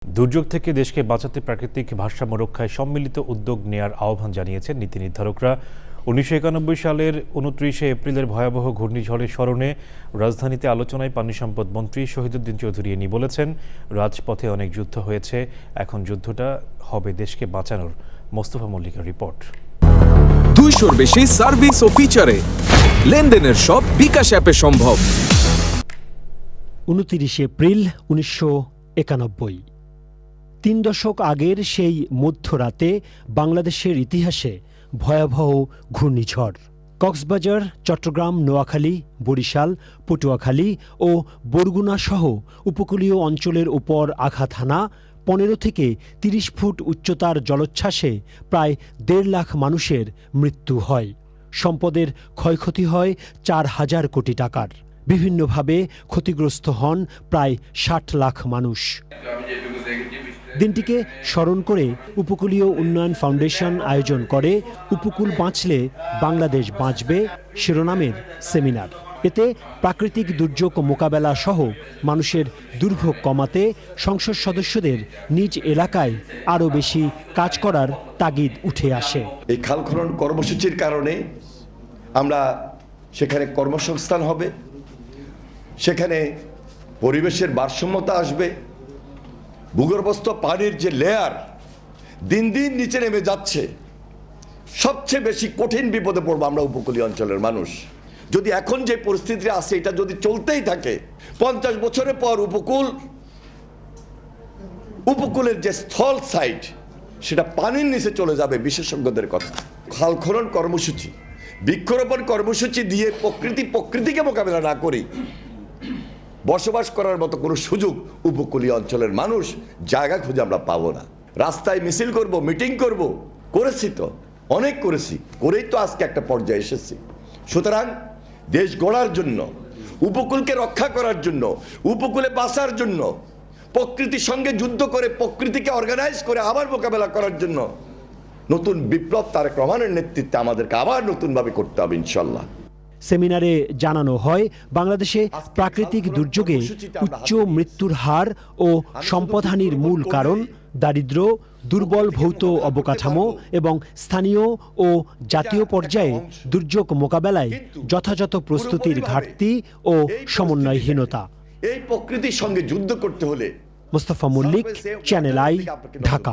দুর্যোগ থেকে দেশকে বাঁচাতে প্রাকৃতিক ভারসাম্য রক্ষায় সম্মিলিত উদ্যোগ নেয়ার আহ্বান জানিয়েছেন নীতি নির্ধারকরা। ১৯৯১ সালের ২৯শে এপ্রিলের ভয়াবহ ঘূর্ণিঝড়ের স্মরণে রাজধানীতে আলোচনায় পানি সম্পদ মন্ত্রী শহীদুদ্দিন চৌধুরী বলেছেন, রাজপথে অনেক যুদ্ধ হয়েছে, এখন যুদ্ধটা হবে দেশকে বাঁচানোর। মোস্তফা মল্লিকের রিপোর্ট। ২০০-র বেশি সার্ভিস ও ফিচারে লেনদেনের সব বিকাশ অ্যাপে সম্ভব। ২৯ এপ্রিল ১৯৯১। ৩ দশক আগের সেই মধ্যরাতে বাংলাদেশের ইতিহাসে ভয়াবহ ঘূর্ণিঝড়। কক্সবাজার, চট্টগ্রাম, নোয়াখালী, বরিশাল, পটুয়াখালী ও বরগুনা সহ উপকূলীয় অঞ্চলের উপর আঘাত হানা ১৫ থেকে ৩০ ফুট উচ্চতার জলোচ্ছ্বাসে প্রায় ১.৫ লাখ মানুষের মৃত্যু হয়। সম্পদের ক্ষয়ক্ষতি হয় ৪,০০০ কোটি টাকার। বিভিন্নভাবে ক্ষতিগ্রস্ত হন প্রায় ৬০ লাখ মানুষ। দিনটিকে স্মরণ করে উপকূলীয় উন্নয়ন ফাউন্ডেশন আয়োজন করে উপকূল বাঁচলে বাংলাদেশ বাঁচবে শিরোনামের সেমিনার। এতে প্রাকৃতিক দুর্যোগ মোকাবেলা সহ মানুষের দুর্ভোগ কমাতে সংসদ সদস্যদের নিজ এলাকায় আরও বেশি কাজ করার তাগিদ উঠে আসে। এই খাল খনন কর্মসূচির কারণে আমরা সেখানে কর্মসংস্থান হবে, সেখানে পরিবেশের ভারসাম্যতা আসবে। ভূগর্ভস্থ পানির যে লেয়ার দিন দিন নিচে নেমে যাচ্ছে, সবচেয়ে বেশি কঠিন বিপদে পড়বো আমরা উপকূলীয় অঞ্চলের মানুষ। যদি এখন যে পরিস্থিতি আছে এটা যদি চলতেই থাকে, ৫০ বছরের পর উপকূলের যে স্থল সাইড সেটা পানির নিচে চলে যাবে। বিশেষজ্ঞদের কথা, খাল খনন কর্মসূচি, বৃক্ষরোপণ কর্মসূচি দিয়ে প্রকৃতিকে মোকাবেলা না করি বসবাস করার মতো কোনো সুযোগ উপকূলীয় অঞ্চলের মানুষ জায়গা খুঁজে আমরা পাবো না। রাস্তায় মিছিল করব, মিটিং করব, করেছি তো অনেক করেছি, করেই তো আজকে একটা পর্যায়ে এসেছি। সুতরাং দেশ গড়ার জন্য, উপকূলকে রক্ষা করার জন্য, উপকূলে বাঁচার জন্য, প্রকৃতির সঙ্গে যুদ্ধ করে প্রকৃতিকে অর্গানাইজ করে আবার মোকাবেলা করার জন্য নতুন বিপ্লব তারেক রহমানের নেতৃত্বে আমাদেরকে আবার নতুনভাবে করতে হবে ইনশাল্লাহ। সেমিনারে জানানো হয়, বাংলাদেশে প্রাকৃতিক দুর্যোগে উচ্চ মৃত্যুর হার ও সম্পদহানির মূল কারণ দারিদ্র্য, দুর্বল ভৌত অবকাঠামো এবং স্থানীয় ও জাতীয় পর্যায়ে দুর্যোগ মোকাবেলায় যথাযথ প্রস্তুতির ঘাটতি ও সমন্বয়হীনতা। এই প্রকৃতির সঙ্গে যুদ্ধ করতে হলে মোস্তফা মল্লিক, চ্যানেল আই, ঢাকা।